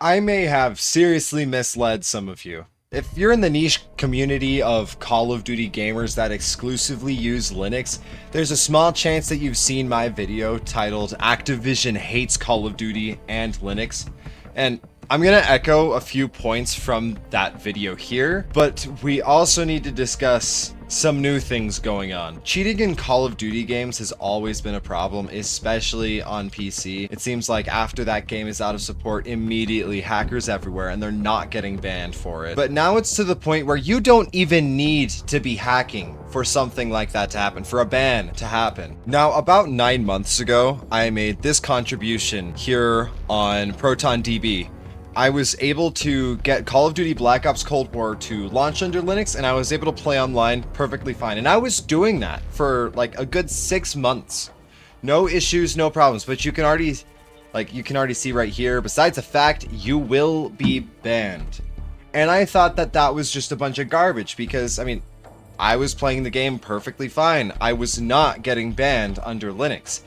I may have seriously misled some of you. If you're in the niche community of Call of Duty gamers that exclusively use Linux, there's a small chance that you've seen my video titled Activision Hates Call of Duty and Linux. And I'm going to echo a few points from that video here, but we also need to discuss some new things going on. Cheating in Call of Duty games has always been a problem, especially on PC. It seems like after that game is out of support, immediately hackers everywhere and they're not getting banned for it. But now it's to the point where you don't even need to be hacking for something like that to happen, for a ban to happen. Now, about 9 months ago, I made this contribution here on ProtonDB. I was able to get Call of Duty Black Ops Cold War to launch under Linux, and I was able to play online perfectly fine. And I was doing that for like a good 6 months. No issues, no problems. But you can already see right here, besides the fact you will be banned. And I thought that that was just a bunch of garbage because, I mean, I was playing the game perfectly fine. I was not getting banned under Linux.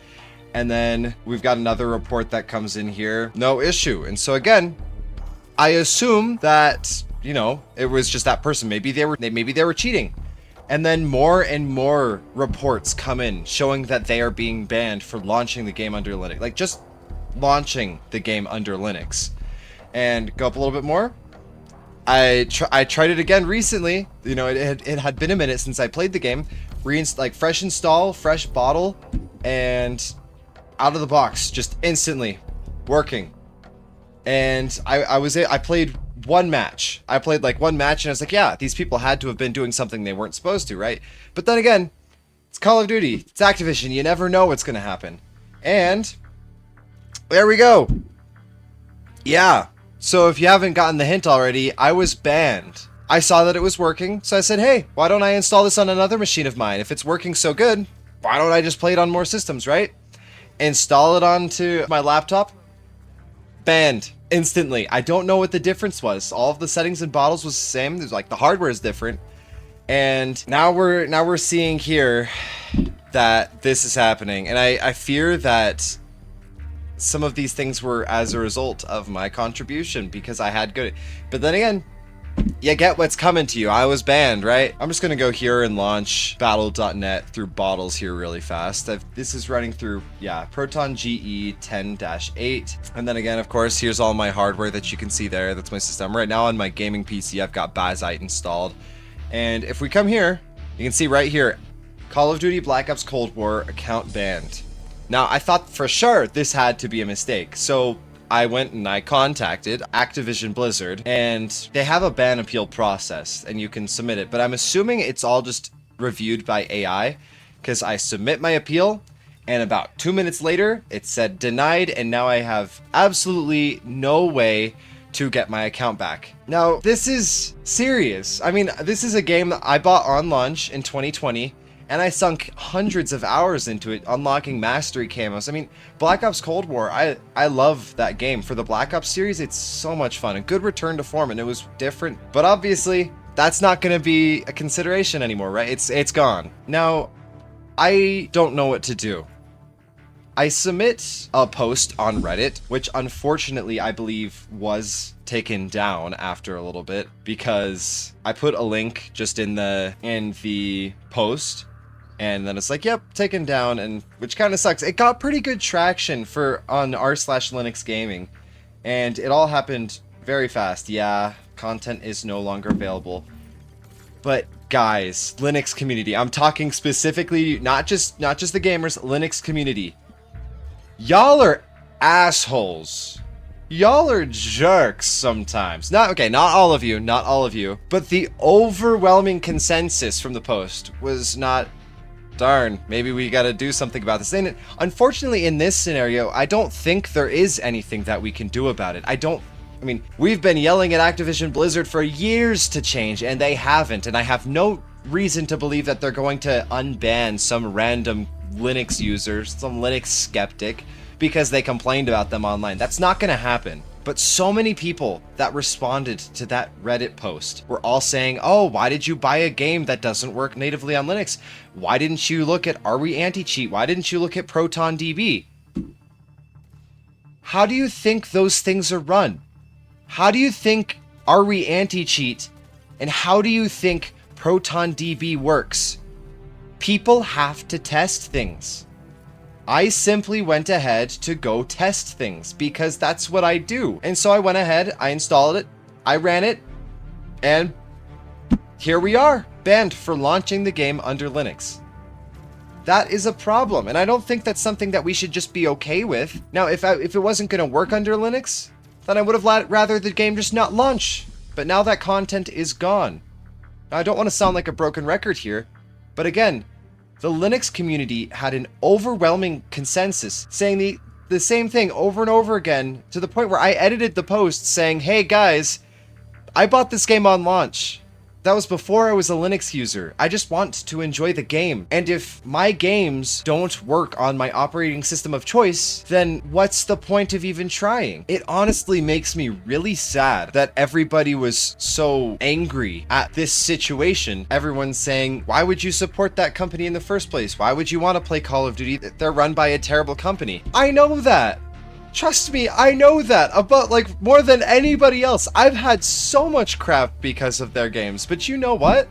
And then we've got another report that comes in here, no issue. And so again, I assume that, you know, it was just that person. Maybe they were cheating. And then more and more reports come in showing that they are being banned for launching the game under Linux. Like just launching the game under Linux. And go up a little bit more. I tried it again recently. You know, it had been a minute since I played the game. Fresh install, fresh bottle, and out of the box, just instantly working. And I played one match. I played like one match and I was like, yeah, these people had to have been doing something they weren't supposed to, right? But then again, it's Call of Duty, it's Activision, you never know what's gonna happen. And there we go. Yeah. So if you haven't gotten the hint already, I was banned. I saw that it was working, so I said, hey, why don't I install this on another machine of mine? If it's working so good, why don't I just play it on more systems, right? Install it onto my laptop. Banned instantly. I don't know what the difference was. All of the settings and bottles was the same. There's like the hardware is different. And now we're seeing here that this is happening. And I fear that some of these things were as a result of my contribution because I had good. But then again, you get what's coming to you. I was banned, right? I'm just gonna go here and launch battle.net through bottles here really fast. This is running through, yeah, Proton GE 10-8. And then again, of course, here's all my hardware that you can see there. That's my system. Right now on my gaming PC, I've got Bazzite installed. And if we come here, you can see right here, Call of Duty Black Ops Cold War account banned. Now, I thought for sure this had to be a mistake. So I went and I contacted Activision Blizzard, and they have a ban appeal process, and you can submit it. But I'm assuming it's all just reviewed by AI, because I submit my appeal, and about 2 minutes later, it said denied, and now I have absolutely no way to get my account back. Now, this is serious. I mean, this is a game that I bought on launch in 2020, and I sunk hundreds of hours into it, unlocking mastery camos. I mean, Black Ops Cold War, I love that game. For the Black Ops series, it's so much fun. A good return to form, and it was different. But obviously, that's not going to be a consideration anymore, right? It's gone. Now, I don't know what to do. I submit a post on Reddit, which unfortunately I believe was taken down after a little bit because I put a link just in the post. And then it's like, yep, taken down, and which kind of sucks. It got pretty good traction on r/Linux gaming, and it all happened very fast. Yeah, content is no longer available. But guys, Linux community, I'm talking specifically not just the gamers, Linux community. Y'all are assholes. Y'all are jerks sometimes. Not all of you, but the overwhelming consensus from the post was not, darn, maybe we gotta do something about this. And unfortunately, in this scenario, I don't think there is anything that we can do about it. I mean, we've been yelling at Activision Blizzard for years to change, and they haven't. And I have no reason to believe that they're going to unban some random Linux user, some Linux skeptic, because they complained about them online. That's not gonna happen. But so many people that responded to that Reddit post were all saying, oh, why did you buy a game that doesn't work natively on Linux? Why didn't you look at Are We Anti-Cheat? Why didn't you look at ProtonDB? How do you think those things are run? How do you think RE anti-cheat and how do you think ProtonDB works? People have to test things. I simply went ahead to go test things because that's what I do. And so I went ahead, I installed it, I ran it, and here we are, banned for launching the game under Linux. That is a problem, and I don't think that's something that we should just be okay with. Now, if it wasn't going to work under Linux, then I would have rather the game just not launch. But now that content is gone. Now, I don't want to sound like a broken record here, but again, the Linux community had an overwhelming consensus saying the same thing over and over again, to the point where I edited the post saying, hey guys, I bought this game on launch. That was before I was a Linux user. I just want to enjoy the game. And if my games don't work on my operating system of choice, then what's the point of even trying? It honestly makes me really sad that everybody was so angry at this situation. Everyone's saying, why would you support that company in the first place? Why would you want to play Call of Duty? They're run by a terrible company. I know that. Trust me, I know that about like more than anybody else. I've had so much crap because of their games, but you know what?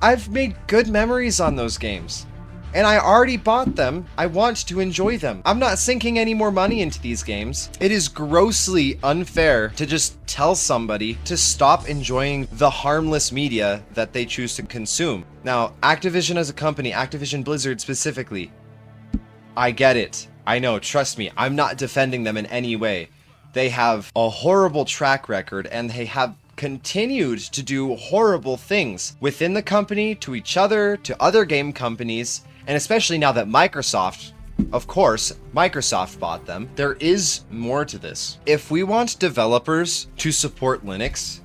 I've made good memories on those games. And I already bought them. I want to enjoy them. I'm not sinking any more money into these games. It is grossly unfair to just tell somebody to stop enjoying the harmless media that they choose to consume. Now, Activision as a company, Activision Blizzard specifically, I get it. I know, trust me, I'm not defending them in any way. They have a horrible track record and they have continued to do horrible things within the company, to each other, to other game companies, and especially now that Microsoft, of course, Microsoft bought them. There is more to this. If we want developers to support Linux,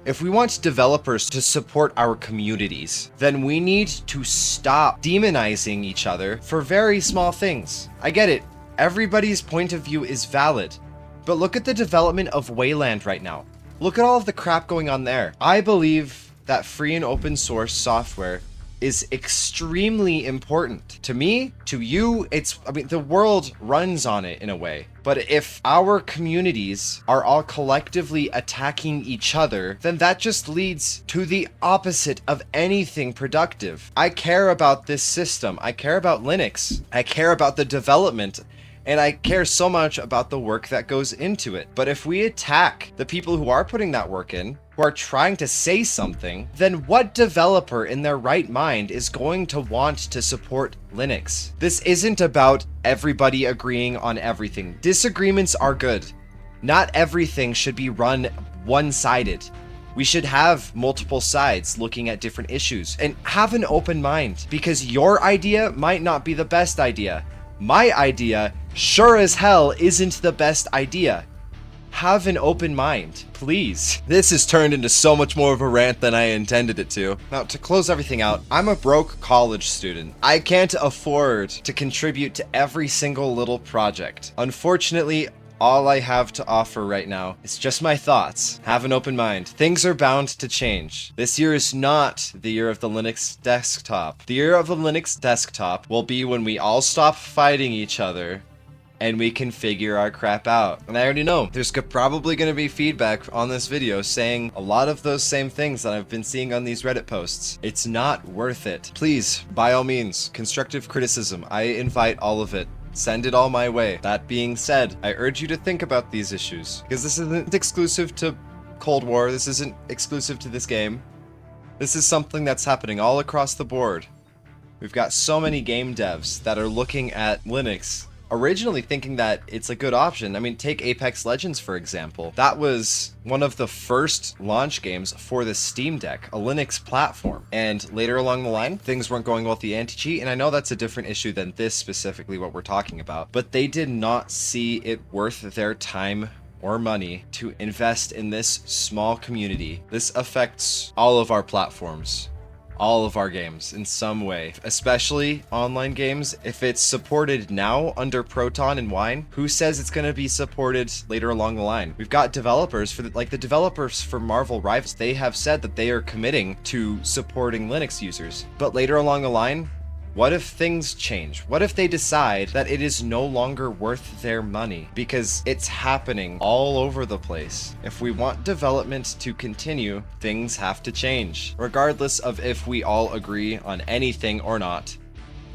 if we want developers to support our communities, then we need to stop demonizing each other for very small things. I get it. Everybody's point of view is valid. But look at the development of Wayland right now. Look at all of the crap going on there. I believe that free and open source software is extremely important to me, to you. The world runs on it in a way. But if our communities are all collectively attacking each other, then that just leads to the opposite of anything productive. I care about this system. I care about Linux. I care about the development. And I care so much about the work that goes into it. But if we attack the people who are putting that work in, who are trying to say something, then what developer in their right mind is going to want to support Linux? This isn't about everybody agreeing on everything. Disagreements are good. Not everything should be run one-sided. We should have multiple sides looking at different issues and have an open mind, because your idea might not be the best idea. My idea sure as hell isn't the best idea. Have an open mind, please. This has turned into so much more of a rant than I intended it to. Now, to close everything out, I'm a broke college student. I can't afford to contribute to every single little project. Unfortunately, all I have to offer right now is just my thoughts. Have an open mind. Things are bound to change. This year is not the year of the Linux desktop. The year of the Linux desktop will be when we all stop fighting each other and we can figure our crap out. And I already know there's probably going to be feedback on this video saying a lot of those same things that I've been seeing on these Reddit posts. It's not worth it. Please, by all means, constructive criticism. I invite all of it. Send it all my way. That being said, I urge you to think about these issues, because this isn't exclusive to Cold War. This isn't exclusive to this game. This is something that's happening all across the board. We've got so many game devs that are looking at Linux, originally thinking that it's a good option. I mean, take Apex Legends, for example. That was one of the first launch games for the Steam Deck, a Linux platform. And later along the line, things weren't going well with the anti-cheat, and I know that's a different issue than this specifically what we're talking about, but they did not see it worth their time or money to invest in this small community. This affects all of our platforms, all of our games in some way, especially online games. If it's supported now under Proton and Wine, who says it's going to be supported later along the line? We've got developers for the developers for Marvel Rivals. They have said that they are committing to supporting Linux users, but later along the line, What if things change? What if they decide that it is no longer worth their money? Because it's happening all over the place. If we want development to continue, things have to change. Regardless of if we all agree on anything or not,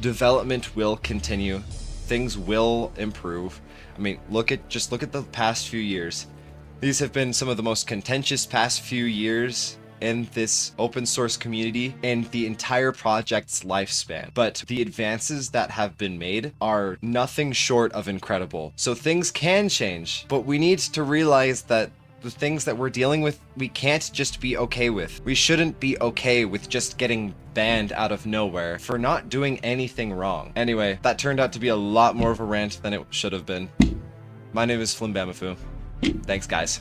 development will continue. Things will improve. I mean, just look at the past few years. These have been some of the most contentious past few years in this open source community and the entire project's lifespan. But the advances that have been made are nothing short of incredible. So things can change, but we need to realize that the things that we're dealing with, we can't just be okay with. We shouldn't be okay with just getting banned out of nowhere for not doing anything wrong. Anyway, that turned out to be a lot more of a rant than it should have been. My name is Flimbamafu. Thanks, guys.